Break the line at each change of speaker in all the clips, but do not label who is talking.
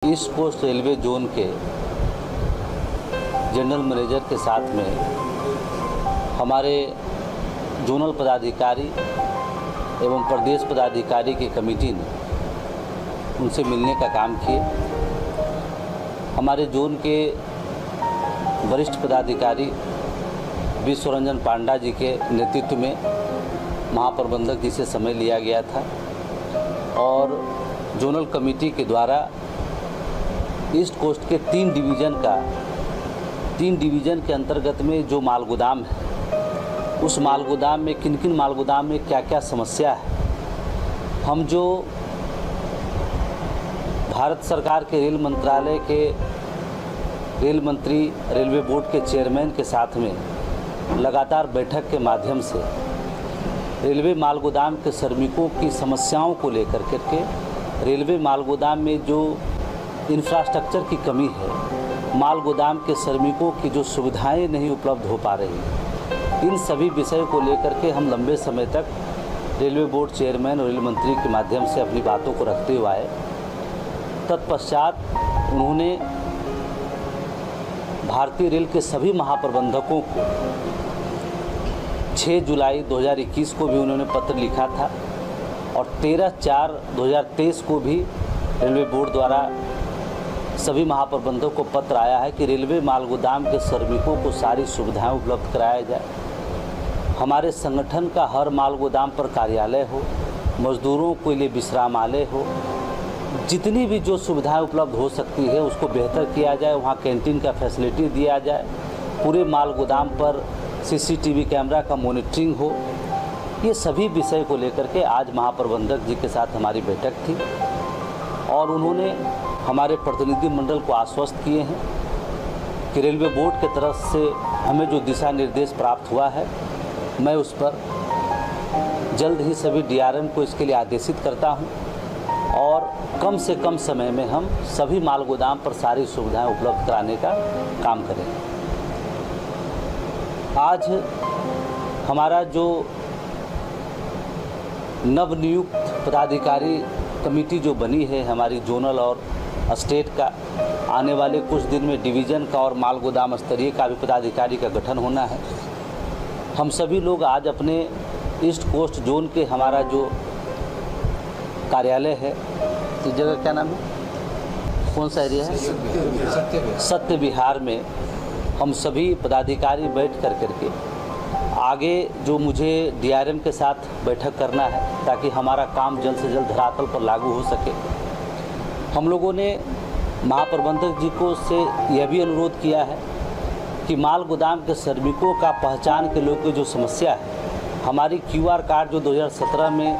East coast railway zone के general manager के साथ में हमारे जोनल पदाधिकारी एवं प्रदेश पदाधिकारी की कमेटी ने उनसे मिलने का काम किए। हमारे जोन के वरिष्ठ पदाधिकारी विश्वरंजन पांडा जी के नेतृत्व में महाप्रबंधक जी से समय लिया गया था और जोनल कमेटी के द्वारा ईस्ट कोस्ट के 3 डिवीज़न के अंतर्गत में जो माल गोदाम है, उस माल गोदाम में किन किन माल गोदाम में क्या क्या समस्या है, हम जो भारत सरकार के रेल मंत्रालय के रेल मंत्री रेलवे बोर्ड के चेयरमैन के साथ में लगातार बैठक के माध्यम से रेलवे माल गोदाम के श्रमिकों की समस्याओं को लेकर के रेलवे माल गोदाम में जो इंफ्रास्ट्रक्चर की कमी है, माल गोदाम के श्रमिकों की जो सुविधाएं नहीं उपलब्ध हो पा रही, इन सभी विषय को लेकर के हम लंबे समय तक रेलवे बोर्ड चेयरमैन और रेल मंत्री के माध्यम से अपनी बातों को रखते हुए आए। तत्पश्चात उन्होंने भारतीय रेल के सभी महाप्रबंधकों को 6 जुलाई 2021 को भी उन्होंने पत्र लिखा था और 13/4/2023 को भी रेलवे बोर्ड द्वारा सभी महाप्रबंधकों को पत्र आया है कि रेलवे माल गोदाम के श्रमिकों को सारी सुविधाएं उपलब्ध कराया जाए। हमारे संगठन का हर माल गोदाम पर कार्यालय हो, मजदूरों के लिए विश्रामालय हो, जितनी भी जो सुविधाएं उपलब्ध हो सकती है उसको बेहतर किया जाए। वहाँ कैंटीन का फैसिलिटी दिया जाए, पूरे माल गोदाम पर CCTV कैमरा का मॉनिटरिंग हो। ये सभी विषय को लेकर के आज महाप्रबंधक जी के साथ हमारी बैठक थी और उन्होंने हमारे प्रतिनिधि मंडल को आश्वस्त किए हैं कि रेलवे बोर्ड की तरफ से हमें जो दिशा निर्देश प्राप्त हुआ है, मैं उस पर जल्द ही सभी DRM को इसके लिए आदेशित करता हूं और कम से कम समय में हम सभी माल गोदाम पर सारी सुविधाएं उपलब्ध कराने का काम करेंगे। आज हमारा जो नवनियुक्त पदाधिकारी कमेटी जो बनी है हमारी जोनल और स्टेट का, आने वाले कुछ दिन में डिवीज़न का और माल गोदाम स्तरीय का भी पदाधिकारी का गठन होना है। हम सभी लोग आज अपने ईस्ट कोस्ट जोन के हमारा जो कार्यालय है, इस जगह क्या नाम है, कौन सा एरिया है, सत्य विहार में हम सभी पदाधिकारी बैठ करके आगे जो मुझे DRM के साथ बैठक करना है ताकि हमारा काम जल्द से जल्द धरातल पर लागू हो सके। हम लोगों ने महाप्रबंधक जी को से यह भी अनुरोध किया है कि माल गोदाम के श्रमिकों का पहचान के लोगों की जो समस्या है, हमारी QR कार्ड जो 2017 में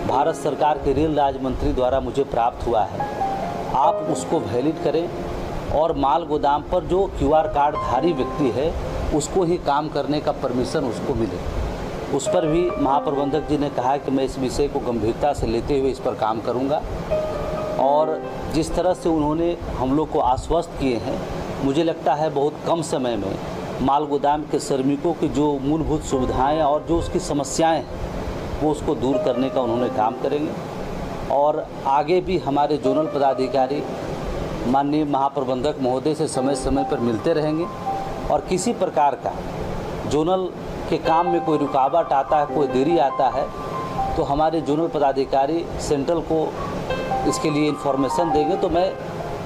भारत सरकार के रेल राज्य मंत्री द्वारा मुझे प्राप्त हुआ है, आप उसको वैलिड करें और माल गोदाम पर जो QR कार्ड धारी व्यक्ति है उसको ही काम करने का परमिशन उसको मिले। उस पर भी महाप्रबंधक जी ने कहा कि मैं इस विषय को गंभीरता से लेते हुए इस पर काम करूंगा और जिस तरह से उन्होंने हम लोग को आश्वस्त किए हैं, मुझे लगता है बहुत कम समय में माल गोदाम के श्रमिकों की जो मूलभूत सुविधाएं और जो उसकी समस्याएं हैं वो उसको दूर करने का उन्होंने काम करेंगे और आगे भी हमारे जोनल पदाधिकारी माननीय महाप्रबंधक महोदय से समय समय पर मिलते रहेंगे और किसी प्रकार का जोनल के काम में कोई रुकावट आता है, कोई देरी आता है तो हमारे जोनल पदाधिकारी सेंट्रल को इसके लिए इन्फॉर्मेशन देंगे तो मैं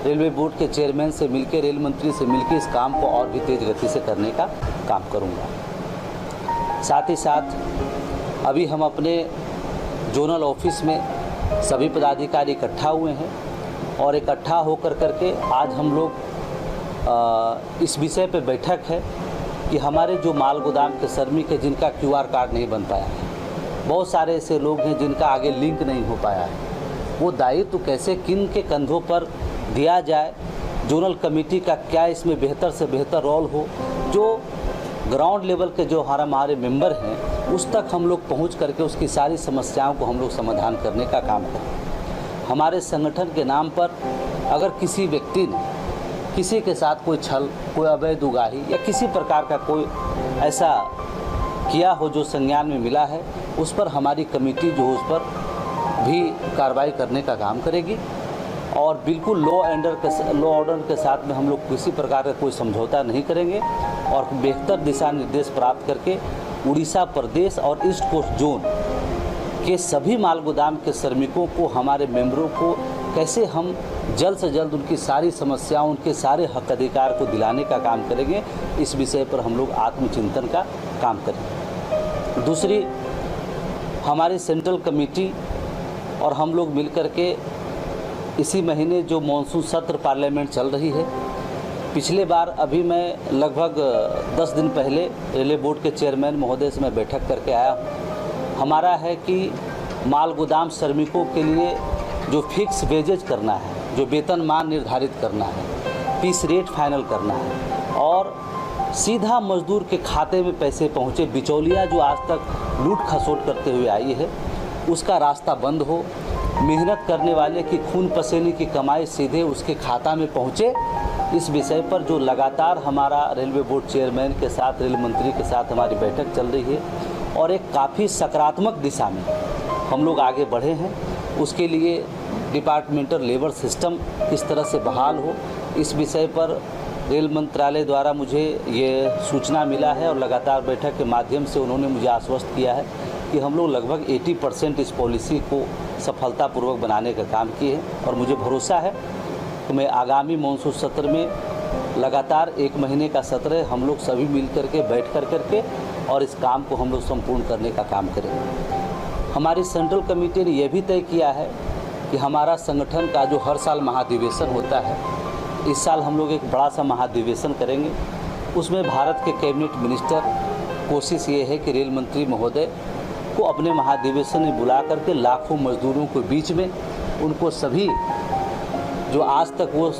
रेलवे बोर्ड के चेयरमैन से मिलकर, रेल मंत्री से मिलकर इस काम को और भी तेज़ गति से करने का काम करूँगा। साथ ही साथ अभी हम अपने जोनल ऑफिस में सभी पदाधिकारी इकट्ठा हुए हैं और इकट्ठा होकर करके आज हम लोग इस विषय पे बैठक है कि हमारे जो माल गोदाम के श्रमिक हैं जिनका QR कार्ड नहीं बन पाया है, बहुत सारे ऐसे लोग हैं जिनका आगे लिंक नहीं हो पाया है, वो दायित्व कैसे किन के कंधों पर दिया जाए, जोनल कमेटी का क्या इसमें बेहतर से बेहतर रोल हो, जो ग्राउंड लेवल के जो हमारे मेंबर हैं उस तक हम लोग पहुंच करके उसकी सारी समस्याओं को हम लोग समाधान करने का काम करें। हमारे संगठन के नाम पर अगर किसी व्यक्ति ने किसी के साथ कोई छल, कोई अवैध उगाही या किसी प्रकार का कोई ऐसा किया हो जो संज्ञान में मिला है, उस पर हमारी कमेटी जो उस पर भी कार्रवाई करने का काम करेगी और बिल्कुल लॉ ऑर्डर के साथ में हम लोग किसी प्रकार का कोई समझौता नहीं करेंगे और बेहतर दिशा निर्देश प्राप्त करके उड़ीसा प्रदेश और ईस्ट कोस्ट जोन के सभी माल गोदाम के श्रमिकों को, हमारे मेंबरों को कैसे हम जल्द से जल्द उनकी सारी समस्याओं, उनके सारे हक अधिकार को दिलाने का काम करेंगे। इस विषय पर हम लोग आत्मचिंतन का काम करेंगे। दूसरी, हमारी सेंट्रल कमेटी और हम लोग मिलकर के इसी महीने जो मॉनसून सत्र पार्लियामेंट चल रही है, पिछले बार अभी मैं लगभग 10 दिन पहले रेलवे बोर्ड के चेयरमैन महोदय से मैं बैठक करके आया हूँ। हमारा है कि माल गोदाम श्रमिकों के लिए जो फिक्स वेजेज करना है, जो वेतनमान निर्धारित करना है, पीस रेट फाइनल करना है और सीधा मजदूर के खाते में पैसे पहुँचे। बिचौलिया जो आज तक लूट खसोट करते हुए आई है, उसका रास्ता बंद हो। मेहनत करने वाले की खून पसीने की कमाई सीधे उसके खाता में पहुँचे। इस विषय पर जो लगातार हमारा रेलवे बोर्ड चेयरमैन के साथ, रेल मंत्री के साथ हमारी बैठक चल रही है और एक काफ़ी सकारात्मक दिशा में हम लोग आगे बढ़े हैं। उसके लिए डिपार्टमेंटल लेबर सिस्टम किस तरह से बहाल हो, इस विषय पर रेल मंत्रालय द्वारा मुझे ये सूचना मिला है और लगातार बैठक के माध्यम से उन्होंने मुझे आश्वस्त किया है कि हम लोग लगभग 80% इस पॉलिसी को सफलतापूर्वक बनाने का काम किए हैं। और मुझे भरोसा है कि मैं आगामी मॉनसून सत्र में लगातार 1 महीने का सत्र है, हम लोग सभी मिल करके बैठ करके और इस काम को हम लोग संपूर्ण करने का काम करेंगे। हमारी सेंट्रल कमेटी ने यह भी तय किया है कि हमारा संगठन का जो हर साल महाधिवेशन होता है, इस साल हम लोग एक बड़ा सा महाधिवेशन करेंगे। उसमें भारत के कैबिनेट मिनिस्टर, कोशिश ये है कि रेल मंत्री महोदय को अपने महाधिवेशन में बुला करके लाखों मजदूरों के बीच में उनको सभी जो आज तक वो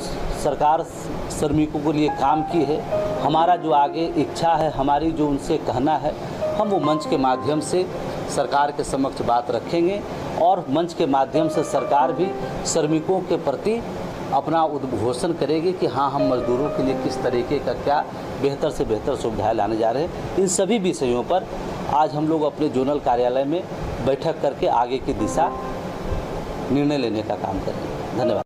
सरकार श्रमिकों के लिए काम की है, हमारा जो आगे इच्छा है, हमारी जो उनसे कहना है, हम वो मंच के माध्यम से सरकार के समक्ष बात रखेंगे और मंच के माध्यम से सरकार भी श्रमिकों के प्रति अपना उद्घोषण करेगी कि हाँ, हम मजदूरों के लिए किस तरीके का क्या बेहतर से बेहतर सुविधाएं लाने जा रहे हैं। इन सभी विषयों पर आज हम लोग अपने जोनल कार्यालय में बैठक करके आगे की दिशा निर्णय लेने का काम करेंगे। धन्यवाद।